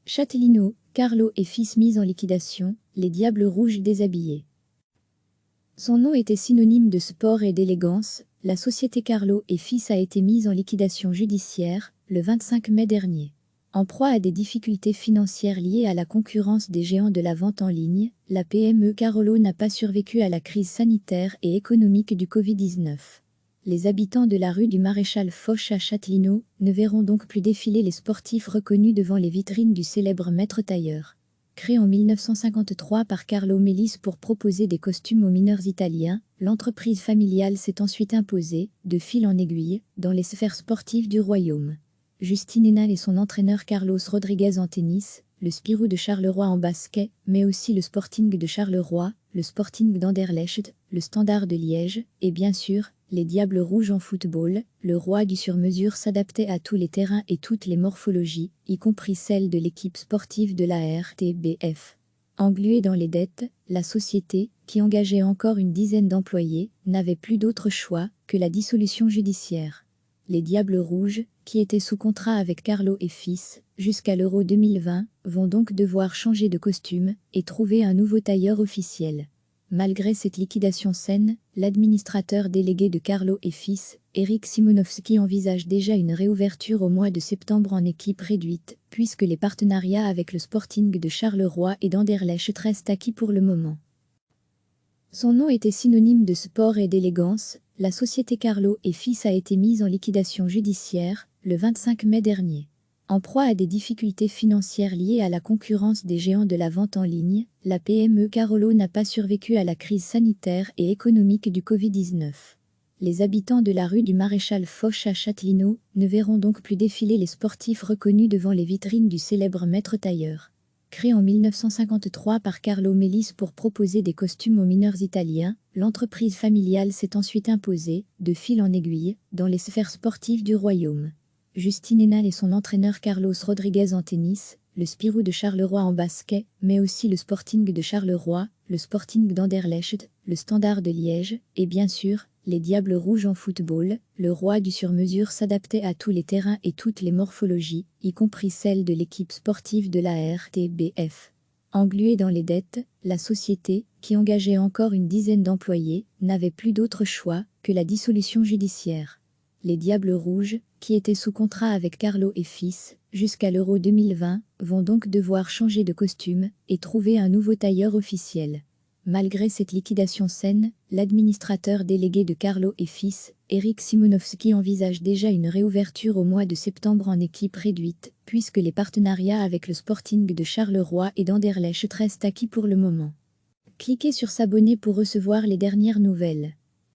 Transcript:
Châtelineau, Carlo et fils mis en liquidation, les Diables Rouges déshabillés. Son nom était synonyme de sport et d'élégance. La société Carlo et fils a été mise en liquidation judiciaire le 25 mai dernier. En proie à des difficultés financières liées à la concurrence des géants de la vente en ligne, la PME Carolo n'a pas survécu à la crise sanitaire et économique du Covid-19. Les habitants de la rue du Maréchal Foch à Châtelineau ne verront donc plus défiler les sportifs reconnus devant les vitrines du célèbre maître tailleur. Créé en 1953 par Carlo Melis pour proposer des costumes aux mineurs italiens, l'entreprise familiale s'est ensuite imposée, de fil en aiguille, dans les sphères sportives du royaume. Justine Hénin et son entraîneur Carlos Rodriguez en tennis, le Spirou de Charleroi en basket, mais aussi le Sporting de Charleroi, le Sporting d'Anderlecht, le Standard de Liège, et bien sûr, les Diables Rouges en football. Le roi du sur-mesure s'adaptait à tous les terrains et toutes les morphologies, y compris celle de l'équipe sportive de la RTBF. Engluée dans les dettes, la société, qui engageait encore une dizaine d'employés, n'avait plus d'autre choix que la dissolution judiciaire. Les Diables Rouges, qui étaient sous contrat avec Carlo et fils, jusqu'à l'Euro 2020, vont donc devoir changer de costume et trouver un nouveau tailleur officiel. Malgré cette liquidation saine, l'administrateur délégué de Carlo et fils, Eric Simonowski, envisage déjà une réouverture au mois de septembre en équipe réduite, puisque les partenariats avec le Sporting de Charleroi et d'Anderlecht restent acquis pour le moment. Son nom était synonyme de sport et d'élégance. La société Carlo et fils a été mise en liquidation judiciaire le 25 mai dernier. En proie à des difficultés financières liées à la concurrence des géants de la vente en ligne, la PME Carolo n'a pas survécu à la crise sanitaire et économique du Covid-19. Les habitants de la rue du Maréchal Foch à Châtelineau ne verront donc plus défiler les sportifs reconnus devant les vitrines du célèbre maître tailleur. Créé en 1953 par Carlo Melis pour proposer des costumes aux mineurs italiens, l'entreprise familiale s'est ensuite imposée, de fil en aiguille, dans les sphères sportives du royaume. Justine Hénin et son entraîneur Carlos Rodriguez en tennis, le Spirou de Charleroi en basket, mais aussi le Sporting de Charleroi, le Sporting d'Anderlecht, le Standard de Liège, et bien sûr, les Diables Rouges en football. Le roi du sur-mesure s'adaptait à tous les terrains et toutes les morphologies, y compris celle de l'équipe sportive de la RTBF. Engluée dans les dettes, la société, qui engageait encore une dizaine d'employés, n'avait plus d'autre choix que la dissolution judiciaire. Les Diables Rouges, qui étaient sous contrat avec Carlo et fils, jusqu'à l'Euro 2020, vont donc devoir changer de costume et trouver un nouveau tailleur officiel. Malgré cette liquidation saine, l'administrateur délégué de Carlo et fils, Eric Simonowski, envisage déjà une réouverture au mois de septembre en équipe réduite, puisque les partenariats avec le Sporting de Charleroi et d'Anderlecht restent acquis pour le moment. Cliquez sur s'abonner pour recevoir les dernières nouvelles.